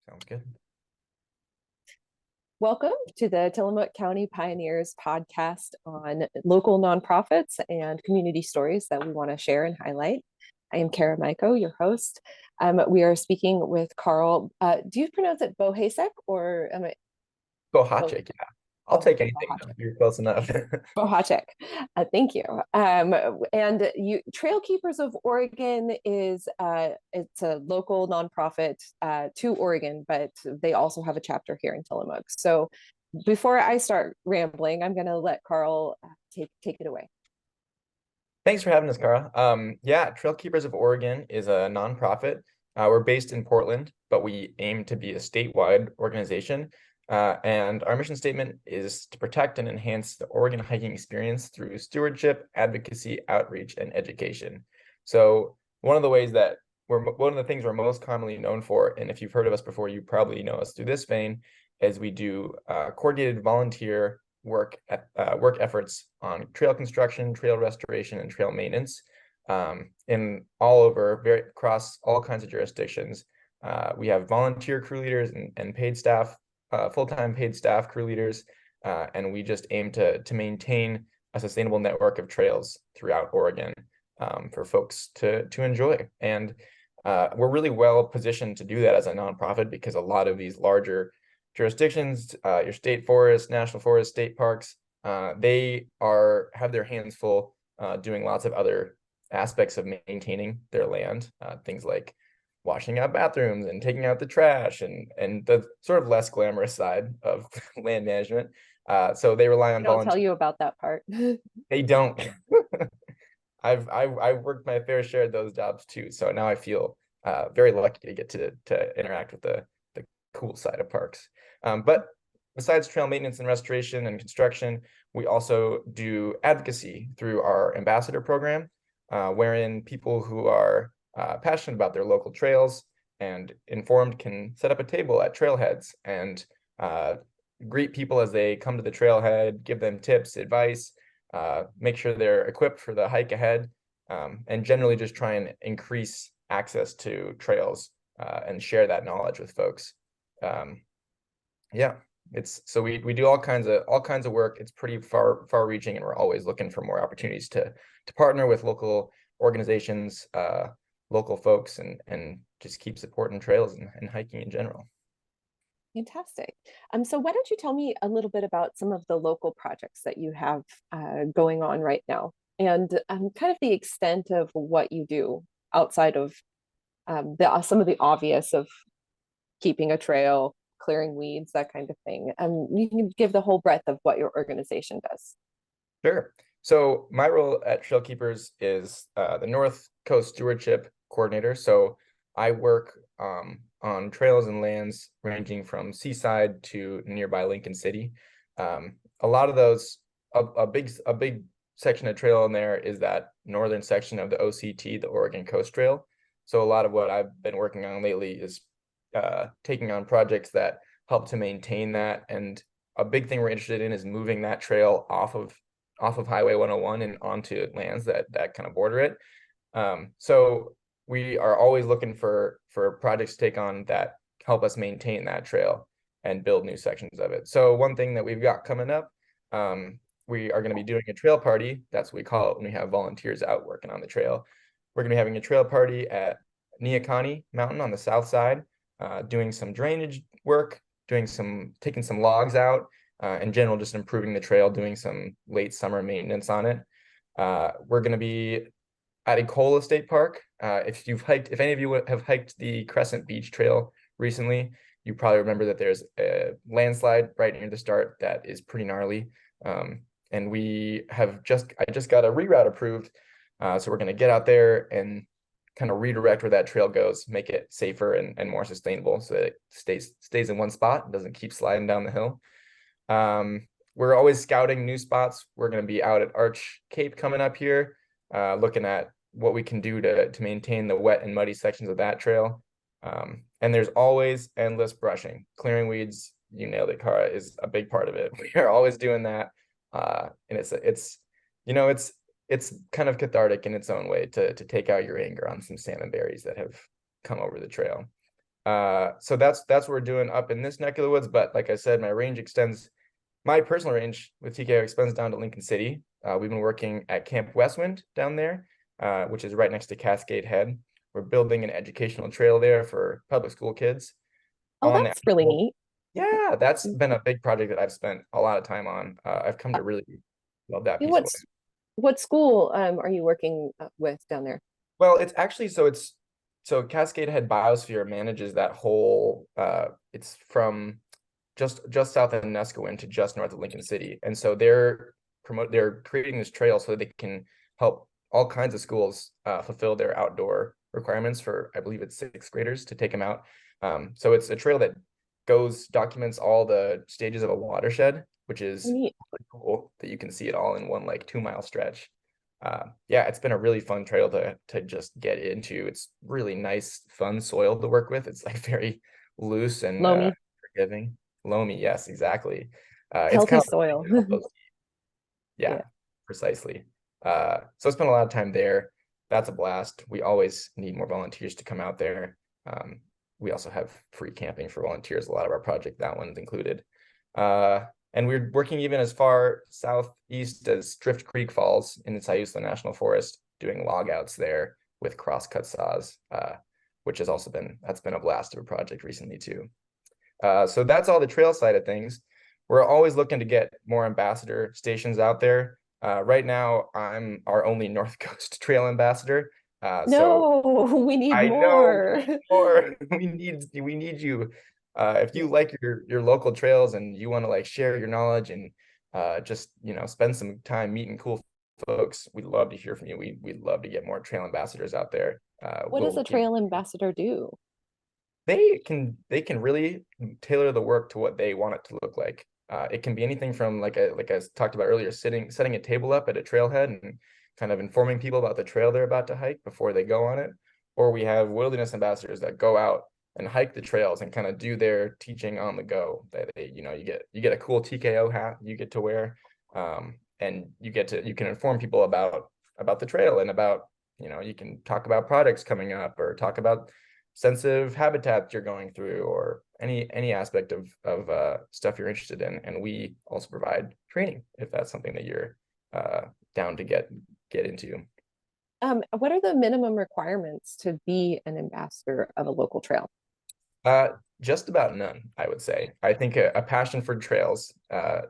Sounds good. Welcome to the Tillamook County Pioneers podcast on local nonprofits and community stories that we want to share and highlight. I am Kara Maiko, your host. We are speaking with Carl. Do you pronounce it Bohasek or am I Bohacek, yeah. I'll take anything. Bohacek? You're close enough. Bohacek. Thank you. And Trailkeepers of Oregon is it's a local nonprofit to Oregon, but they also have a chapter here in Tillamook. So before I start rambling, I'm going to let Carl take it away. Thanks for having us, Cara. Yeah, Trailkeepers of Oregon is a nonprofit. We're based in Portland, but we aim to be a statewide organization. And our mission statement is to protect and enhance the Oregon hiking experience through stewardship, advocacy, outreach, and education. So one of the things we're most commonly known for, and if you've heard of us before, you probably know us through this vein, is we do coordinated volunteer work efforts on trail construction, trail restoration, and trail maintenance in all over, across all kinds of jurisdictions. We have volunteer crew leaders and paid staff, full-time paid staff crew leaders, and we just aim to maintain a sustainable network of trails throughout Oregon for folks to enjoy. And we're really well positioned to do that as a nonprofit because a lot of these larger jurisdictions, your state forests, national forests, state parks, they have their hands full doing lots of other aspects of maintaining their land, things like washing out bathrooms and taking out the trash and the sort of less glamorous side of land management. So they rely on Don't tell volunteers. you about that part. They don't. I've worked my fair share of those jobs too, so now I feel very lucky to get to interact with the cool side of parks. But besides trail maintenance and restoration and construction, we also do advocacy through our ambassador program, wherein people who are passionate about their local trails and informed can set up a table at trailheads and greet people as they come to the trailhead, give them tips, advice, make sure they're equipped for the hike ahead, and generally just try and increase access to trails and share that knowledge with folks. Yeah, so we do all kinds of work. It's pretty far reaching, and we're always looking for more opportunities to partner with local organizations, local folks, and just keep supporting trails and hiking in general. Fantastic. So why don't you tell me a little bit about some of the local projects that you have going on right now, and kind of the extent of what you do outside of some of the obvious of keeping a trail, clearing weeds, that kind of thing. You can give the whole breadth of what your organization does. Sure. So my role at Trailkeepers is the North Coast Stewardship Coordinator. So I work on trails and lands ranging from Seaside to nearby Lincoln City. A lot of those, a big section of trail in there is that northern section of the OCT, the Oregon Coast Trail. So a lot of what I've been working on lately is taking on projects that help to maintain that. And a big thing we're interested in is moving that trail off of Highway 101 and onto lands that kind of border it. So we are always looking for projects to take on that help us maintain that trail and build new sections of it. So one thing that we've got coming up, we are going to be doing a trail party. That's what we call it when we have volunteers out working on the trail. We're going to be having a trail party at Neahkahnie Mountain on the south side, doing some drainage work, taking some logs out, in general, just improving the trail, doing some late summer maintenance on it. We're going to be at Ecola State Park. If any of you have hiked the Crescent Beach Trail recently, you probably remember that there's a landslide right near the start that is pretty gnarly. And I just got a reroute approved. So we're going to get out there and kind of redirect where that trail goes, make it safer and more sustainable so that it stays in one spot and doesn't keep sliding down the hill. We're always scouting new spots. We're going to be out at Arch Cape coming up here, looking at what we can do to maintain the wet and muddy sections of that trail. And there's always endless brushing. Clearing weeds, you nailed it, Cara, is a big part of it. We are always doing that. And it's kind of cathartic in its own way to take out your anger on some salmon berries that have come over the trail. So that's what we're doing up in this neck of the woods. But like I said, my personal range with TKO extends down to Lincoln City. We've been working at Camp Westwind down there, which is right next to Cascade Head. We're building an educational trail there for public school kids Oh, on the that's really actual. neat. Yeah, that's Mm. been a big project that I've spent a lot of time on. I've come Uh, to really love that piece of What's land. what school are you working with down there? Well, it's actually so Cascade Head Biosphere manages that whole it's from just south of Neskowin to just north of Lincoln City. And so they're creating this trail so they can help all kinds of schools fulfill their outdoor requirements for, I believe it's sixth graders to take them out. So it's a trail that documents all the stages of a watershed, which Oh, is neat. really cool that you can see it all in one like 2 mile stretch. Yeah, it's been a really fun trail to just get into. It's really nice, fun soil to work with. It's like very loose and Loamy, forgiving. Loamy, yes, exactly. It's healthy kind of soil. yeah, Yeah. precisely. So I spent a lot of time there. That's a blast. We always need more volunteers to come out there. We also have free camping for volunteers. A lot of our project, that one's included. And we're working even as far southeast as Drift Creek Falls in the Sayusla National Forest, doing log outs there with crosscut saws, which has also that's been a blast of a project recently too. So that's all the trail side of things. We're always looking to get more ambassador stations out there. Right now, I'm our only North Coast Trail ambassador. So No, we need I know we more. need more. We need you. If you Yeah. like your local trails and you want to like share your knowledge and just spend some time meeting cool folks, we'd love to hear from you. We'd love to get more trail ambassadors out there. What does a trail ambassador do? They can really tailor the work to what they want it to look like. It can be anything from like I talked about earlier, setting a table up at a trailhead and kind of informing people about the trail they're about to hike before they go on it. Or we have wilderness ambassadors that go out and hike the trails and kind of do their teaching on the go. That you get a cool TKO hat you get to wear, and you can inform people about the trail and about you can talk about products coming up or talk about sensitive habitat you're going through or any aspect of stuff you're interested in. And we also provide training if that's something that you're uh, down to get into. What are the minimum requirements to be an ambassador of a local trail? Uh, just about none, I would say. I think a passion for trails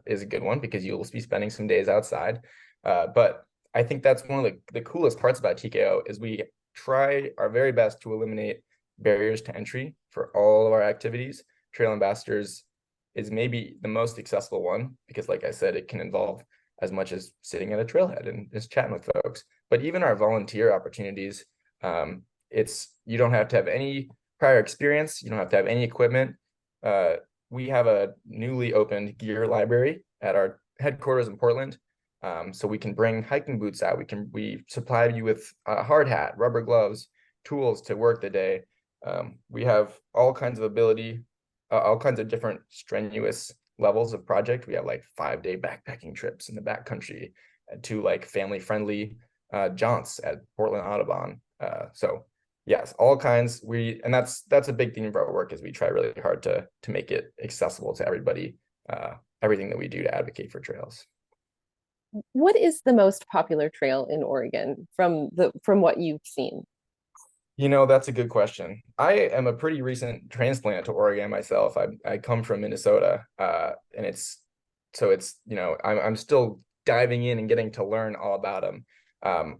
is a good one because you'll be spending some days outside. But I think that's one of the coolest parts about TKO is we try our very best to eliminate barriers to entry for all of our activities. Trail ambassadors is maybe the most accessible one because, like I said, it can involve as much as sitting at a trailhead and just chatting with folks. But even our volunteer opportunities, it's you don't have to have any prior experience. You don't have to have any equipment. Uh, we have a newly opened gear library at our headquarters in Portland. So we can bring hiking boots out. We supply you with a hard hat, rubber gloves, tools to work the day. We have all kinds of all kinds of different strenuous levels of project. We have like 5-day backpacking trips in the backcountry to like family friendly jaunts at Portland Audubon. So yes, all kinds. And that's a big theme of our work is we try really hard to make it accessible to everybody. Everything that we do to advocate for trails. What is the most popular trail in Oregon from what you've seen? That's a good question. I am a pretty recent transplant to Oregon myself. I come from Minnesota, and I'm still diving in and getting to learn all about them.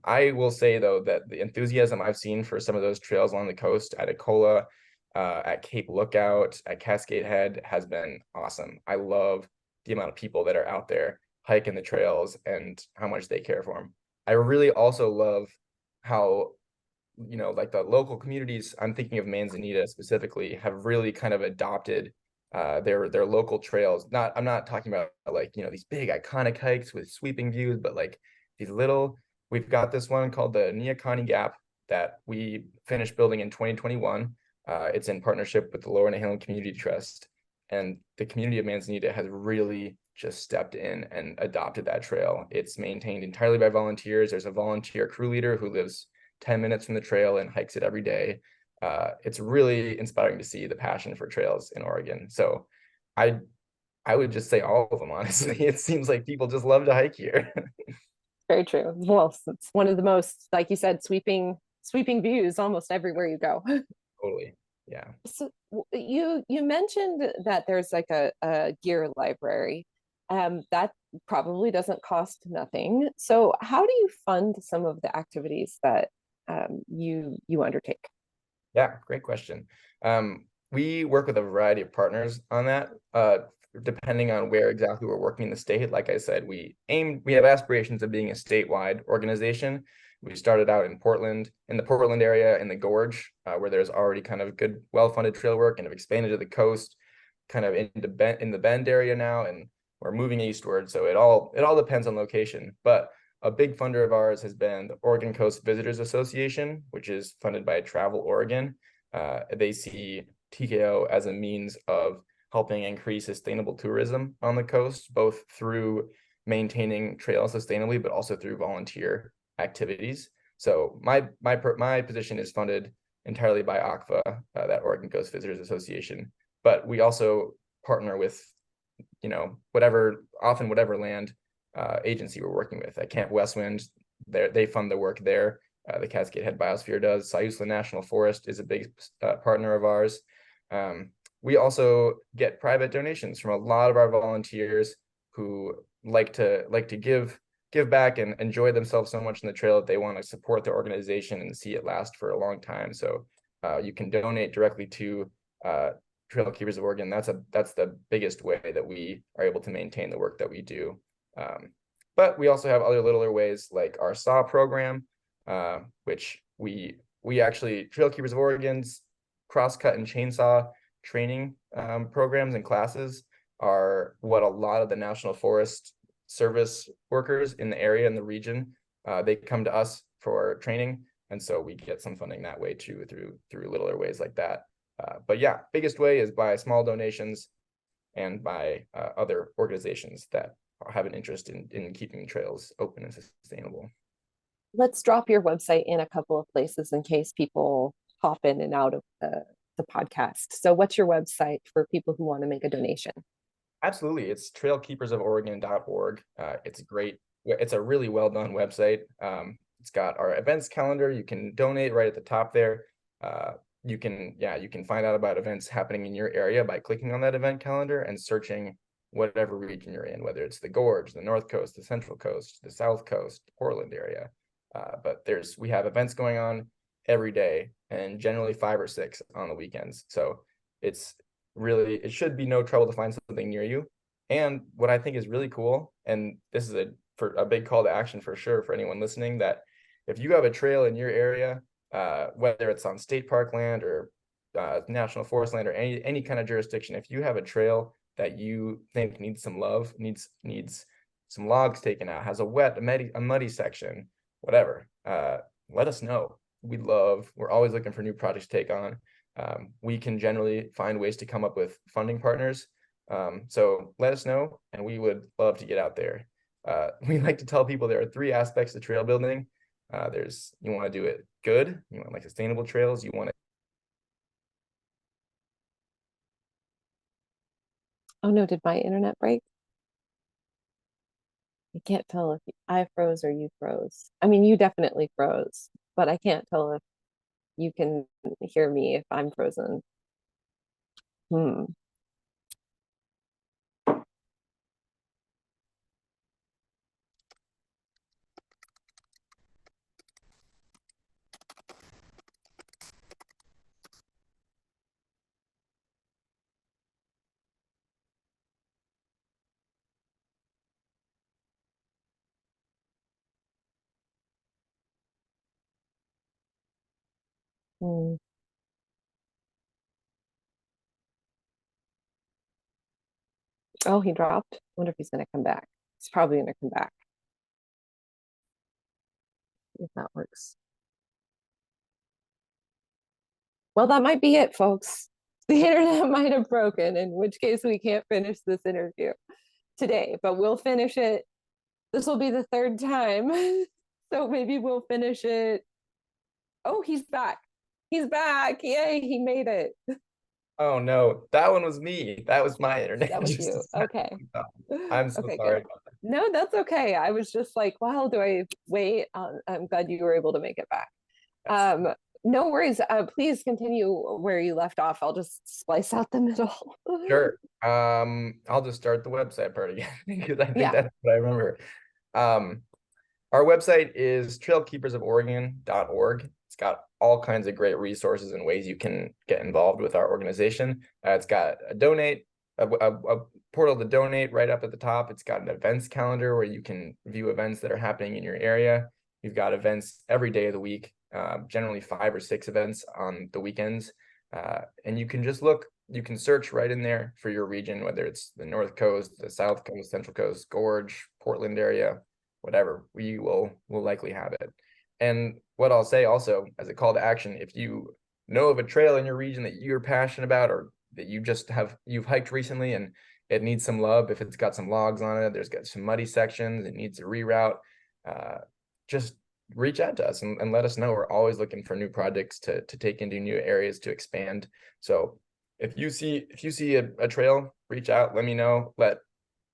I will say though that the enthusiasm I've seen for some of those trails along the coast at Ecola, at Cape Lookout, at Cascade Head has been awesome. I love the amount of people that are out there hiking the trails and how much they care for them. I really also love how like the local communities, I'm thinking of Manzanita specifically, have really kind of adopted their local trails. I'm not talking about like, these big iconic hikes with sweeping views, but like these we've got this one called the Neahkahnie Gap that we finished building in 2021. It's in partnership with the Lower Nehalem Community Trust. And the community of Manzanita has really just stepped in and adopted that trail. It's maintained entirely by volunteers. There's a volunteer crew leader who lives 10 minutes from the trail and hikes it every day. it's really inspiring to see the passion for trails in Oregon. So I I would just say all of them, honestly. It seems like people just love to hike here. Very true. Well, it's one of the most, like you said, sweeping views almost everywhere you go. Totally. Yeah. So you mentioned that there's like a gear library. That probably doesn't cost nothing. So how do you fund some of the activities that you undertake? Yeah, great question. We work with a variety of partners on that, depending on where exactly we're working in the state. Like I said, we have aspirations of being a statewide organization. We started out in Portland, in the Portland area, in the Gorge, where there's already kind of good, well-funded trail work, and have expanded to the coast, kind of in the Bend area now, and we're moving eastward. So it all depends on location, but a big funder of ours has been the Oregon Coast Visitors Association, which is funded by Travel Oregon. They see TKO as a means of helping increase sustainable tourism on the coast, both through maintaining trails sustainably, but also through volunteer activities. So my position is funded entirely by OCVA, that Oregon Coast Visitors Association. But we also partner with, whatever land agency we're working with. At Camp Westwind, they fund the work there. The Cascade Head Biosphere does. Sayusla National Forest is a big partner of ours. We also get private donations from a lot of our volunteers who like to give back and enjoy themselves so much in the trail that they want to support the organization and see it last for a long time. So you can donate directly to Trailkeepers of Oregon. That's the biggest way that we are able to maintain the work that we do. But we also have other littler ways like our SAW program, which we actually, Trailkeepers of Oregon's crosscut and chainsaw training programs and classes are what a lot of the National Forest Service workers in the area and the region, they come to us for training. And so we get some funding that way too, through littler ways like that. But yeah, biggest way is by small donations and by other organizations that have an interest in keeping trails open and sustainable. Let's drop your website in a couple of places in case people hop in and out of the podcast. So what's your website for people who want to make a donation? Absolutely. It's trailkeepersoforegon.org. It's great. It's a really well done website. It's got our events calendar. You can donate right at the top there. You can find out about events happening in your area by clicking on that event calendar and searching whatever region you're in, whether it's the Gorge, the North Coast, the Central Coast, the South Coast, Portland area. But we have events going on every day and generally 5 or 6 on the weekends. So it should be no trouble to find something near you. And what I think is really cool, and this is a big call to action for sure for anyone listening, that if you have a trail in your area, whether it's on state park land or national forest land or any kind of jurisdiction, if you have a trail that you think needs some love, needs some logs taken out, has a muddy section, whatever, let us know. We're always looking for new projects to take on. We can generally find ways to come up with funding partners. So let us know, and we would love to get out there. We like to tell people there are 3 aspects to trail building. You want to do it good, you want like sustainable trails, you want to. Oh no, did my internet break? I can't tell if I froze or you froze. I mean, you definitely froze, but I can't tell if you can hear me if I'm frozen. Hmm. Hmm. Oh, he dropped. Wonder if he's gonna come back. He's probably gonna come back if that works. Well, that might be it, folks. The internet might have broken, in which case we can't finish this interview today, but we'll finish it. This will be the 3rd time. So maybe we'll finish it. Oh, he's back. He's back. Yay, he made it. Oh no, that one was me. That was my internet. That was Just you. Okay. decided. I'm so Okay, sorry good. about No, that's okay. I was just like, well, do I wait? I'm glad you were able to make it back. that. Um, no worries. Please continue where you left off. I'll just splice out the middle. Sure. I'll just start the website part again because I think Yeah. that's what I remember. Um, our website is trailkeepersofOregon.org. It's got all kinds of great resources and ways you can get involved with our organization. It's got a donate, a portal to donate right up at the top. It's got an events calendar where you can view events that are happening in your area. You've got events every day of the week, generally 5 or 6 events on the weekends. And you can just look, you can search right in there for your region, whether it's the North Coast, the South Coast, Central Coast, Gorge, Portland area, whatever, will likely have it. And what I'll say also as a call to action, if you know of a trail in your region that you're passionate about, or that you've hiked recently and it needs some love, if it's got some logs on it, there's got some muddy sections, it needs a reroute, just reach out to us and let us know. We're always looking for new projects to take into new areas to expand. So if you see a trail, reach out, let me know, let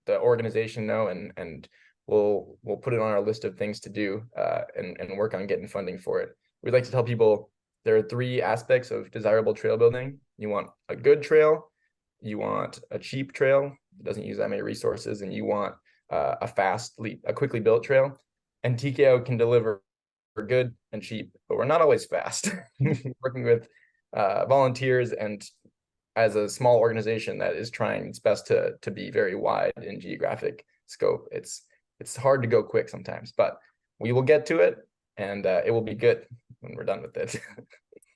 the organization know, and we'll put it on our list of things to do, and work on getting funding for it. We'd like to tell people there are 3 aspects of desirable trail building. You want a good trail, you want a cheap trail that doesn't use that many resources, and you want a quickly built trail. And TKO can deliver good and cheap, but we're not always fast. Working with volunteers and as a small organization that is trying its best to be very wide in geographic scope, it's hard to go quick sometimes, but we will get to it, and it will be good when we're done with it.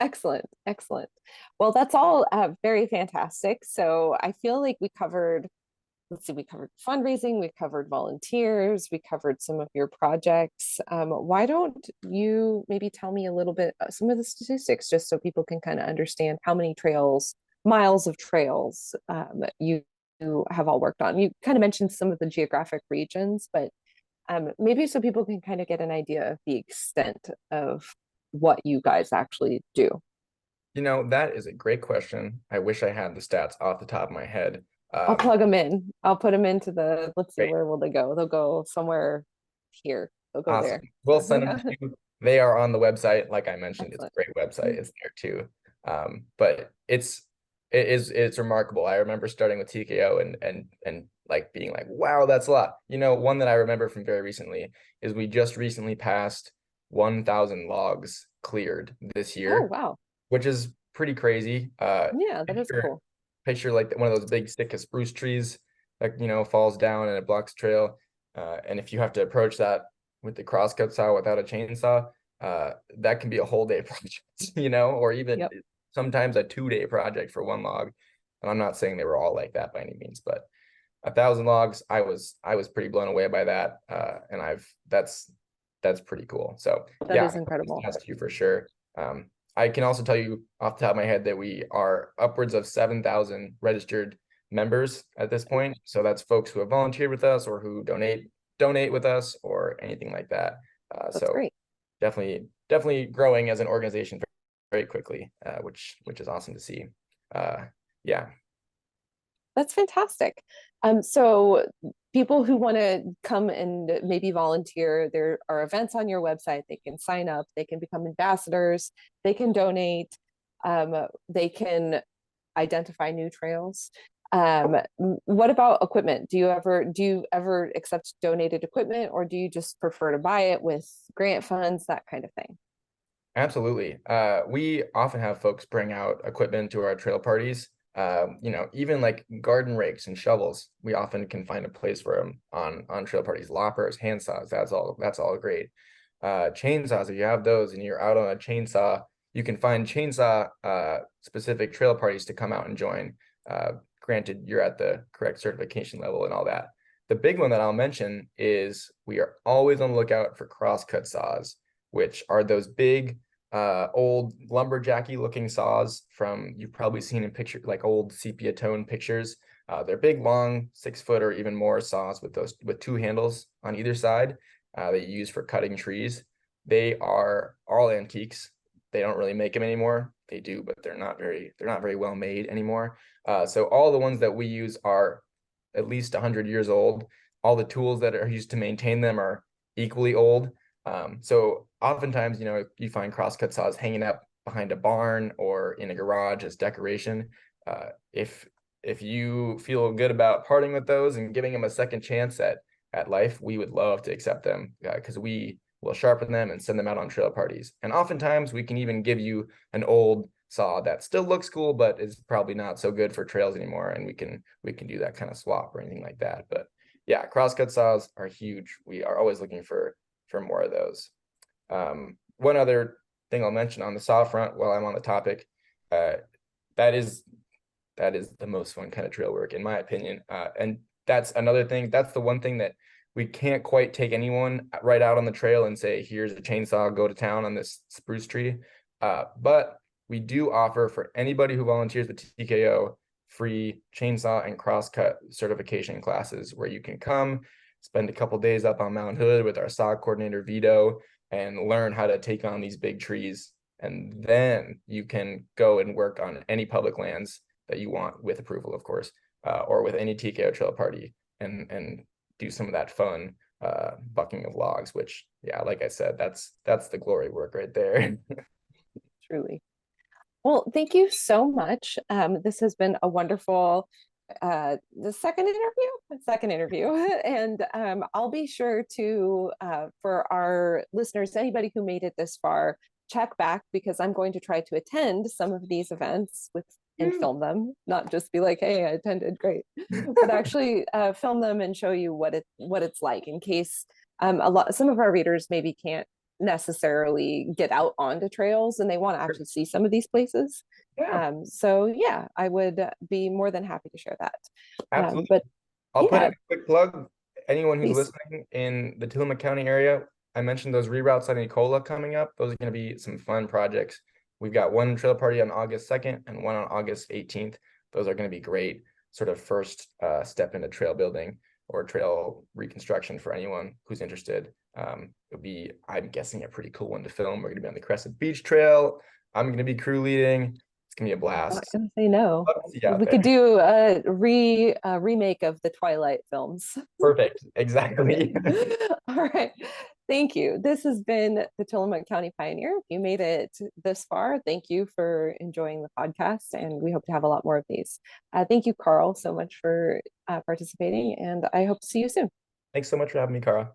Excellent. Excellent. Well, that's all very fantastic. So I feel like we covered, let's see, we covered fundraising, we covered volunteers, we covered some of your projects. Why don't you maybe tell me a little bit some of the statistics just so people can kind of understand how many miles of trails you have all worked on? You kind of mentioned some of the geographic regions, but maybe so people can kind of get an idea of the extent of what you guys actually do. That is a great question. I wish I had the stats off the top of my head. I'll plug them in. I'll put them into let's see, Great. where will they go? They'll go somewhere here. They'll go Awesome. there. We'll So send them yeah, to you. They are on the website. Like I mentioned, it's a excellent. great website. It's there too. But it's remarkable. I remember starting with TKO and like being like, wow, that's a lot. One that I remember from very recently is we just recently passed 1,000 logs cleared this Oh, year, wow. which is pretty crazy. Yeah, that is Picture, cool. picture like one of those big thick spruce trees that falls down and it blocks trail. And if you have to approach that with the crosscut saw without a chainsaw, that can be a whole day project, or even Yep, sometimes a 2-day project for one log. And I'm not saying they were all like that by any means, but 1,000 logs, I was pretty blown away by that. And that's pretty cool. So that yeah, is incredible. that's you for sure. I can also tell you off the top of my head that we are upwards of 7,000 registered members at this point. So that's folks who have volunteered with us or who donate with us or anything like that. That's So great. definitely growing as an organization very quickly, which is awesome to see. Yeah. That's fantastic. So people who want to come and maybe volunteer, there are events on your website. They can sign up, they can become ambassadors, they can donate, they can identify new trails. What about equipment? Do you ever accept donated equipment, or do you just prefer to buy it with grant funds, that kind of thing? Absolutely. We often have folks bring out equipment to our trail parties. Even like garden rakes and shovels, we often can find a place for them on trail parties. Loppers, handsaws, that's all great. Chainsaws, if you have those and you're out on a chainsaw, you can find chainsaw specific trail parties to come out and join. Granted, you're at the correct certification level and all that. The big one that I'll mention is we are always on the lookout for crosscut saws, which are those big old lumberjacky looking saws you've probably seen in picture, like old sepia tone pictures. They're big, long, 6-foot or even more saws with 2 handles on either side that you use for cutting trees. They are all antiques. they don't really make them anymore. They do, but they're not very well made anymore. So all the ones that we use are at least 100 years old. All the tools that are used to maintain them are equally old. So oftentimes, you find crosscut saws hanging up behind a barn or in a garage as decoration. If you feel good about parting with those and giving them a second chance at life, we would love to accept them, because we will sharpen them and send them out on trail parties. And oftentimes we can even give you an old saw that still looks cool, but is probably not so good for trails anymore. And we can do that kind of swap or anything like that. But yeah, crosscut saws are huge. We are always looking for more of those. One other thing I'll mention on the saw front while I'm on the topic, that is the most fun kind of trail work, in my opinion. And that's another thing. That's the one thing that we can't quite take anyone right out on the trail and say, here's a chainsaw, go to town on this spruce tree. But we do offer, for anybody who volunteers with TKO, free chainsaw and crosscut certification classes where you can come spend a couple days up on Mount Hood with our saw coordinator Vito and learn how to take on these big trees. And then you can go and work on any public lands that you want, with approval, of course, or with any TKO trail party, and do some of that fun bucking of logs, which, yeah, like I said, that's the glory work right there. Truly. Well, thank you so much. This has been a wonderful the second interview, and I'll be sure to for our listeners, anybody who made it this far, check back, because I'm going to try to attend some of these events and film them, not just be like, hey, I attended, great, but actually film them and show you what it's like, in case some of our readers maybe can't necessarily get out onto trails and they want to actually see some of these places. Yeah, So yeah, I would be more than happy to share that. absolutely. But I'll put in yeah, a quick plug. Anyone who's please. listening in the Tillamook County area, I mentioned those reroutes on Ecola coming up. Those are going to be some fun projects. We've got one trail party on August 2nd and one on August 18th. Those are going to be great, sort of first step into trail building or trail reconstruction for anyone who's interested. It'll be, I'm guessing, a pretty cool one to film. We're going to be on the Crescent Beach Trail. I'm going to be crew leading. It's going to be a I'm not blast. gonna say no. Love to see you out We there. could do a remake of the Twilight films. Perfect. Exactly. All right. Thank you. This has been the Tillamook County Pioneer. If you made it this far, thank you for enjoying the podcast, and we hope to have a lot more of these. Thank you, Carl, so much for participating, and I hope to see you soon. Thanks so much for having me, Cara.